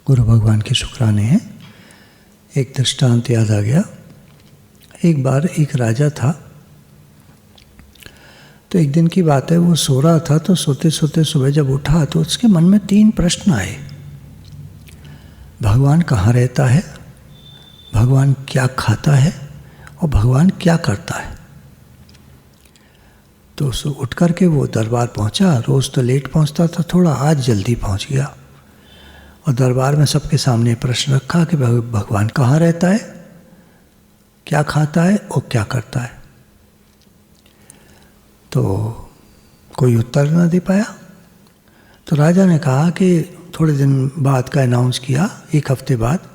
गुरु भगवान के शुक्राने हैं। एक दृष्टांत याद आ गया। एक बार एक राजा था, तो एक दिन की बात है, वो सो रहा था, तो सोते सोते सुबह जब उठा तो उसके मन में 3 प्रश्न आए। भगवान कहाँ रहता है, भगवान क्या खाता है और भगवान क्या करता है। तो उठ करके वो दरबार पहुंचा। रोज़ तो लेट पहुंचता था थोड़ा, आज जल्दी पहुंच गया और दरबार में सबके सामने प्रश्न रखा कि भगवान कहाँ रहता है, क्या खाता है और क्या करता है। तो कोई उत्तर न दे पाया। तो राजा ने कहा कि थोड़े दिन बाद का अनाउंस किया, 1 हफ्ते बाद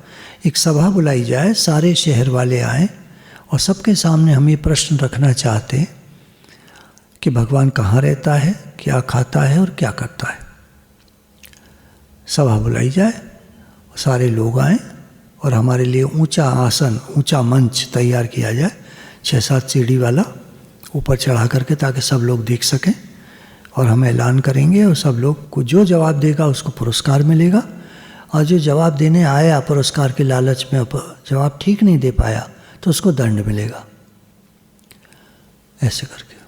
एक सभा बुलाई जाए, सारे शहर वाले आएँ और सबके सामने हम ये प्रश्न रखना चाहते हैं कि भगवान कहाँ रहता है, क्या खाता है और क्या करता है। सभा बुलाई जाए, सारे लोग आएँ और हमारे लिए ऊंचा आसन, ऊंचा मंच तैयार किया जाए, 6-7 सीढ़ी वाला, ऊपर चढ़ा करके, ताकि सब लोग देख सकें। और हम ऐलान करेंगे और सब लोग को जो जवाब देगा उसको पुरस्कार मिलेगा, और जो जवाब देने आया पुरस्कार के लालच में जवाब ठीक नहीं दे पाया तो उसको दंड मिलेगा। ऐसे करके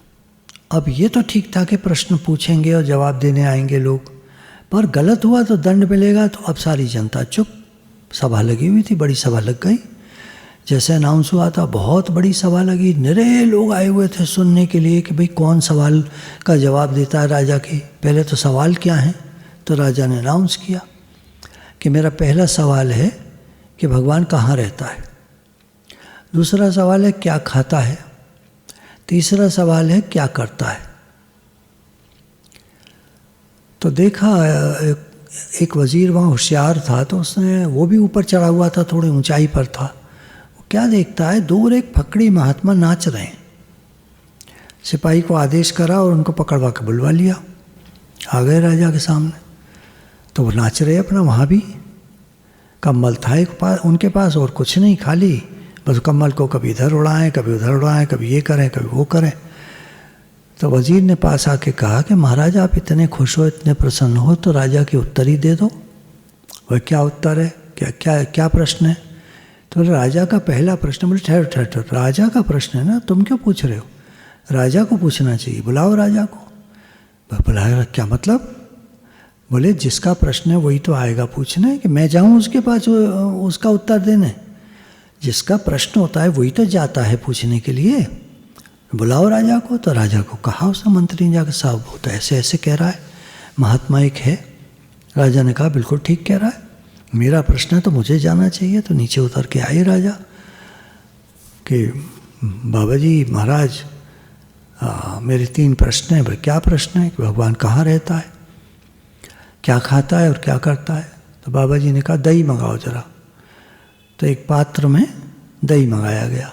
अब ये तो ठीक था कि प्रश्न पूछेंगे और जवाब देने आएंगे लोग, पर गलत हुआ तो दंड मिलेगा। तो अब सारी जनता चुप। सभा लगी हुई थी, बड़ी सभा लग गई। जैसे अनाउंस हुआ था, बहुत बड़ी सभा लगी, निरे लोग आए हुए थे सुनने के लिए कि भाई कौन सवाल का जवाब देता है राजा के। पहले तो सवाल क्या है, तो राजा ने अनाउंस किया कि मेरा पहला सवाल है कि भगवान कहाँ रहता है, दूसरा सवाल है क्या खाता है, तीसरा सवाल है क्या करता है। तो देखा एक वज़ीर वहाँ होशियार था, तो उसने, वो भी ऊपर चढ़ा हुआ था, थोड़ी ऊंचाई पर था। वो क्या देखता है, दूर एक फकड़ी महात्मा नाच रहे हैं। सिपाही को आदेश करा और उनको पकड़वा के बुलवा लिया। आ गए राजा के सामने, तो वो नाच रहे अपना। वहाँ भी कम्बल था एक पास, उनके पास, और कुछ नहीं, खाली बस कम्बल को कभी इधर उड़ाएं, कभी उधर उड़ाएं, कभी ये करें, कभी वो करें। तो वज़ीर ने पास आके कहा कि महाराज आप इतने खुश हो, इतने प्रसन्न हो, तो राजा के उत्तर ही दे दो। वह क्या उत्तर है, क्या क्या क्या प्रश्न है। तो राजा का पहला प्रश्न, बोले ठहरो ठहरो ठहरो, राजा का प्रश्न है ना, तुम क्यों पूछ रहे हो, राजा को पूछना चाहिए, बुलाओ राजा को। बुलाया, क्या मतलब। बोले जिसका प्रश्न है वही तो आएगा पूछने, कि मैं जाऊँ उसके पास उसका उत्तर देने। जिसका प्रश्न होता है वही तो जाता है पूछने के लिए, बुलाओ राजा को। तो राजा को कहा उसने, मंत्री ने जाकर, साहब वो तो ऐसे ऐसे कह रहा है, महात्मा एक है। राजा ने कहा बिल्कुल ठीक कह रहा है, मेरा प्रश्न है तो मुझे जाना चाहिए। तो नीचे उतर के आए राजा कि बाबा जी महाराज मेरे 3 प्रश्न हैं। क्या प्रश्न है, कि भगवान कहाँ रहता है, क्या खाता है और क्या करता है। तो बाबा जी ने कहा दही मंगाओ जरा। तो एक पात्र में दही मंगाया गया।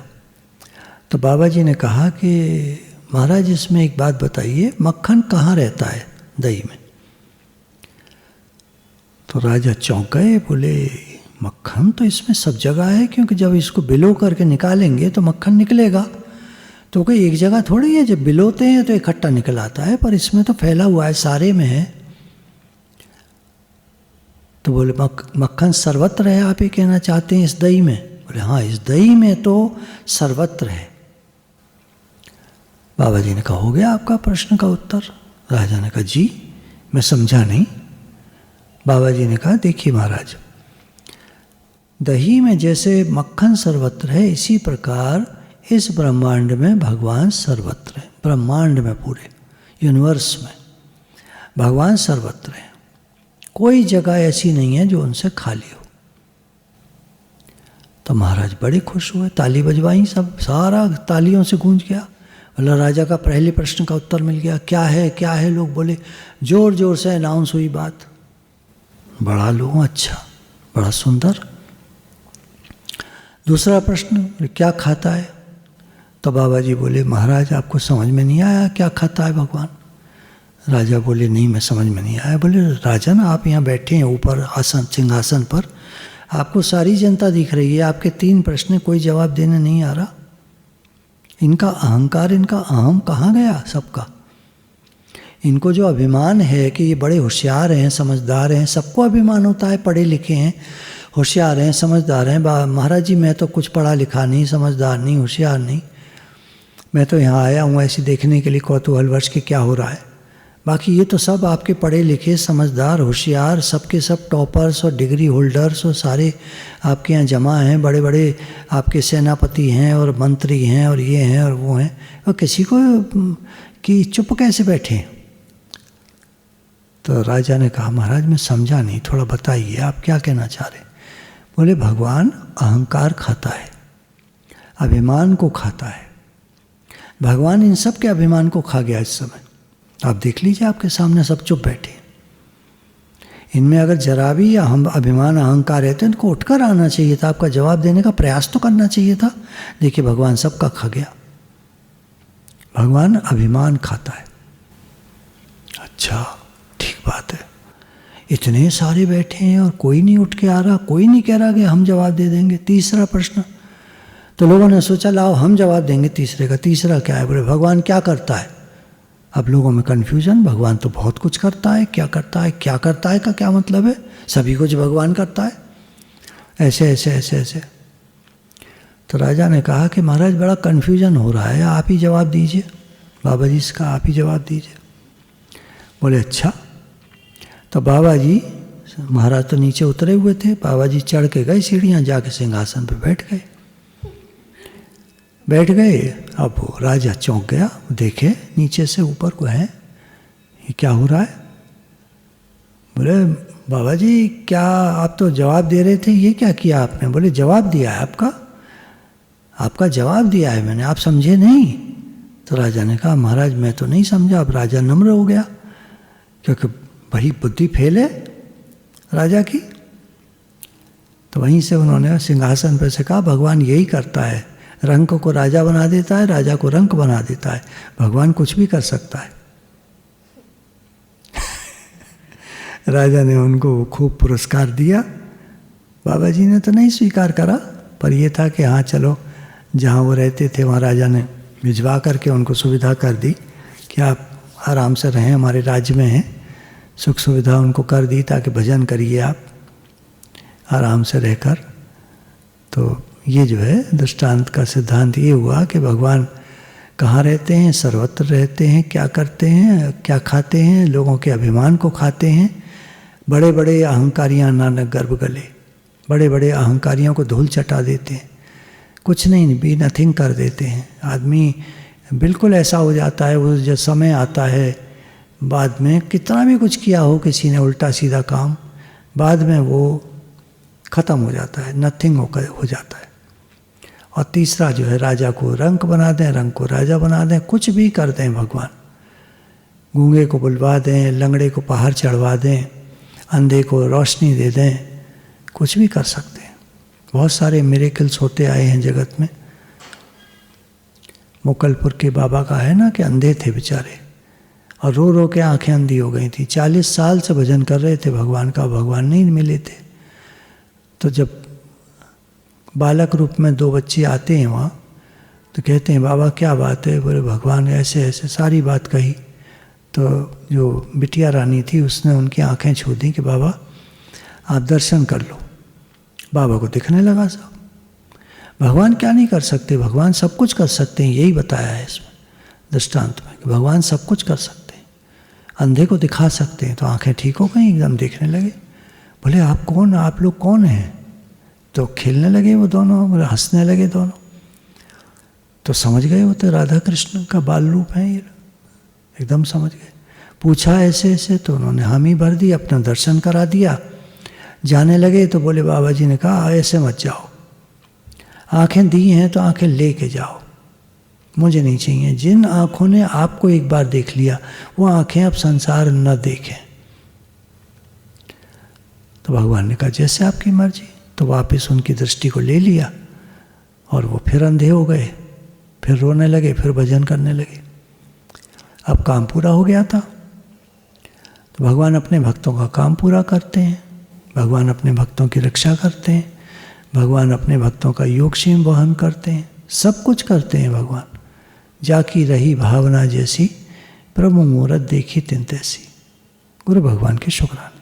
तो बाबा जी ने कहा कि महाराज इसमें एक बात बताइए, मक्खन कहाँ रहता है दही में। तो राजा चौंक गए, बोले मक्खन तो इसमें सब जगह है, क्योंकि जब इसको बिलो करके निकालेंगे तो मक्खन निकलेगा। तो कोई एक जगह थोड़ी है, जब बिलोते हैं तो इकट्ठा निकल आता है, पर इसमें तो फैला हुआ है, सारे में है। तो बोले मक्खन सर्वत्र है, आप ये कहना चाहते हैं इस दही में। बोले हाँ, इस दही में तो सर्वत्र है। बाबा जी ने कहा हो गया आपका प्रश्न का उत्तर। राजा ने कहा जी मैं समझा नहीं। बाबा जी ने कहा देखिए महाराज, दही में जैसे मक्खन सर्वत्र है, इसी प्रकार इस ब्रह्मांड में भगवान सर्वत्र है। ब्रह्मांड में, पूरे यूनिवर्स में भगवान सर्वत्र है। कोई जगह ऐसी नहीं है जो उनसे खाली हो। तो महाराज बड़े खुश हुए, ताली बजवाई, सब सारा तालियों से गूंज गया। बोला राजा का पहले प्रश्न का उत्तर मिल गया। क्या है क्या है, लोग बोले, जोर जोर से अनाउंस हुई बात। बड़ा लोग, अच्छा बड़ा सुंदर। दूसरा प्रश्न, क्या खाता है। तो बाबा जी बोले महाराज आपको समझ में नहीं आया क्या खाता है भगवान। राजा बोले नहीं मैं समझ में नहीं आया। बोले राजा ना आप यहाँ बैठे हैं ऊपर आसन, सिंहासन पर, आपको सारी जनता दिख रही है, आपके 3 प्रश्न कोई जवाब देने नहीं आ रहा। इनका अहंकार, इनका अहम कहाँ गया सबका। इनको जो अभिमान है कि ये बड़े होशियार हैं, समझदार हैं, सबको अभिमान होता है, पढ़े लिखे हैं, होशियार हैं, समझदार हैं। महाराज जी मैं तो कुछ पढ़ा लिखा नहीं, समझदार नहीं, होशियार नहीं, मैं तो यहाँ आया हूँ ऐसे देखने के लिए कौतूहलवश कि क्या हो रहा है। बाकी ये तो सब आपके पढ़े लिखे, समझदार, होशियार, सबके सब टॉपर्स और डिग्री होल्डर्स और सारे आपके यहाँ जमा हैं, बड़े बड़े आपके सेनापति हैं और मंत्री हैं और ये हैं और वो हैं, और किसी को कि चुप कैसे बैठे। तो राजा ने कहा महाराज मैं समझा नहीं, थोड़ा बताइए आप क्या कहना चाह रहे। बोले भगवान अहंकार खाता है, अभिमान को खाता है। भगवान इन सब के अभिमान को खा गया इस समय। आप देख लीजिए आपके सामने सब चुप बैठे। इनमें अगर जरा भी हम अभिमान अहंकार है तो इनको उठकर आना चाहिए था, आपका जवाब देने का प्रयास तो करना चाहिए था। देखिए भगवान सबका खा गया। भगवान अभिमान खाता है। अच्छा ठीक बात है, इतने सारे बैठे हैं और कोई नहीं उठ के आ रहा, कोई नहीं कह रहा कि हम जवाब दे देंगे। तीसरा प्रश्न, तो लोगों ने सोचा लाओ हम जवाब देंगे तीसरे का। तीसरा क्या है? बोले भगवान क्या करता है। अब लोगों में कन्फ्यूजन, भगवान तो बहुत कुछ करता है, क्या करता है, क्या करता है का क्या मतलब है, सभी कुछ भगवान करता है, ऐसे ऐसे ऐसे ऐसे। तो राजा ने कहा कि महाराज बड़ा कन्फ्यूजन हो रहा है, आप ही जवाब दीजिए, बाबा जी इसका आप ही जवाब दीजिए। बोले अच्छा। तो बाबा जी, महाराज तो नीचे उतरे हुए थे, बाबा जी चढ़ के गए सीढ़ियाँ, जाके सिंहासन पे बैठ गए। अब वो राजा चौंक गया, देखे नीचे से ऊपर को है, ये क्या हो रहा है। बोले बाबा जी क्या आप तो जवाब दे रहे थे, ये क्या किया आपने। बोले जवाब दिया है आपका जवाब दिया है मैंने, आप समझे नहीं। तो राजा ने कहा महाराज मैं तो नहीं समझा। अब राजा नम्र हो गया क्योंकि बड़ी बुद्धि फेल है राजा की। तो वहीं से उन्होंने सिंहासन पर से कहा भगवान यही करता है, रंक को राजा बना देता है, राजा को रंक बना देता है, भगवान कुछ भी कर सकता है। राजा ने उनको खूब पुरस्कार दिया। बाबा जी ने तो नहीं स्वीकार करा, पर यह था कि हाँ चलो, जहाँ वो रहते थे वहाँ राजा ने भिजवा करके उनको सुविधा कर दी कि आप आराम से रहें, हमारे राज्य में हैं, सुख सुविधा उनको कर दी ताकि भजन करिए आप आराम से रहकर। तो ये जो है दृष्टांत का सिद्धांत ये हुआ कि भगवान कहाँ रहते हैं, सर्वत्र रहते हैं, क्या करते हैं, क्या खाते हैं, लोगों के अभिमान को खाते हैं। बड़े बड़े अहंकारियाँ नानक गर्भ गले, बड़े बड़े अहंकारियों को धूल चटा देते हैं, कुछ नहीं भी नथिंग कर देते हैं। आदमी बिल्कुल ऐसा हो जाता है, वो जो समय आता है बाद में कितना भी कुछ किया हो किसी ने उल्टा सीधा काम, बाद में वो ख़त्म हो जाता है, नथिंग हो जाता है। और तीसरा जो है राजा को रंक बना दें, रंक को राजा बना दें, कुछ भी कर दें भगवान। गूंगे को बुलवा दें, लंगड़े को पहाड़ चढ़वा दें, अंधे को रोशनी दे दें, कुछ भी कर सकते हैं। बहुत सारे मिरेकल्स होते आए हैं जगत में। मुकलपुर के बाबा का है ना कि अंधे थे बेचारे और रो रो के आंखें अंधी हो गई थी। 40 साल से भजन कर रहे थे भगवान का, भगवान नहीं मिले थे। तो जब बालक रूप में 2 बच्चे आते हैं वहाँ, तो कहते हैं बाबा क्या बात है। बोले भगवान ऐसे ऐसे सारी बात कही। तो जो बिटिया रानी थी उसने उनकी आंखें छू दी कि बाबा आप दर्शन कर लो। बाबा को दिखने लगा सब। भगवान क्या नहीं कर सकते, भगवान सब कुछ कर सकते हैं, यही बताया है इसमें दृष्टांत में कि भगवान सब कुछ कर सकते हैं। अंधे को दिखा सकते हैं तो आंखें ठीक हो गई, एकदम देखने लगे। बोले आप कौन, आप लोग कौन हैं। तो खेलने लगे वो दोनों, बोले हंसने लगे दोनों। तो समझ गए वो तो राधा कृष्ण का बाल रूप है ये, एकदम समझ गए। पूछा ऐसे ऐसे तो उन्होंने हामी भर दी, अपना दर्शन करा दिया। जाने लगे तो बोले बाबा जी ने कहा ऐसे मत जाओ, आंखें दी हैं तो आंखें लेके जाओ, मुझे नहीं चाहिए। जिन आंखों ने आपको एक बार देख लिया वो आंखें अब संसार न देखें। तो भगवान ने कहा जैसे आपकी मर्जी। तो वापस उनकी दृष्टि को ले लिया और वो फिर अंधे हो गए, फिर रोने लगे, फिर भजन करने लगे। अब काम पूरा हो गया था। तो भगवान अपने भक्तों का काम पूरा करते हैं, भगवान अपने भक्तों की रक्षा करते हैं, भगवान अपने भक्तों का योगक्षेम वहन करते हैं, सब कुछ करते हैं भगवान। जाकी रही भावना जैसी प्रभु मूरत देखी तिन तैसी। गुरु भगवान के शुक्राने।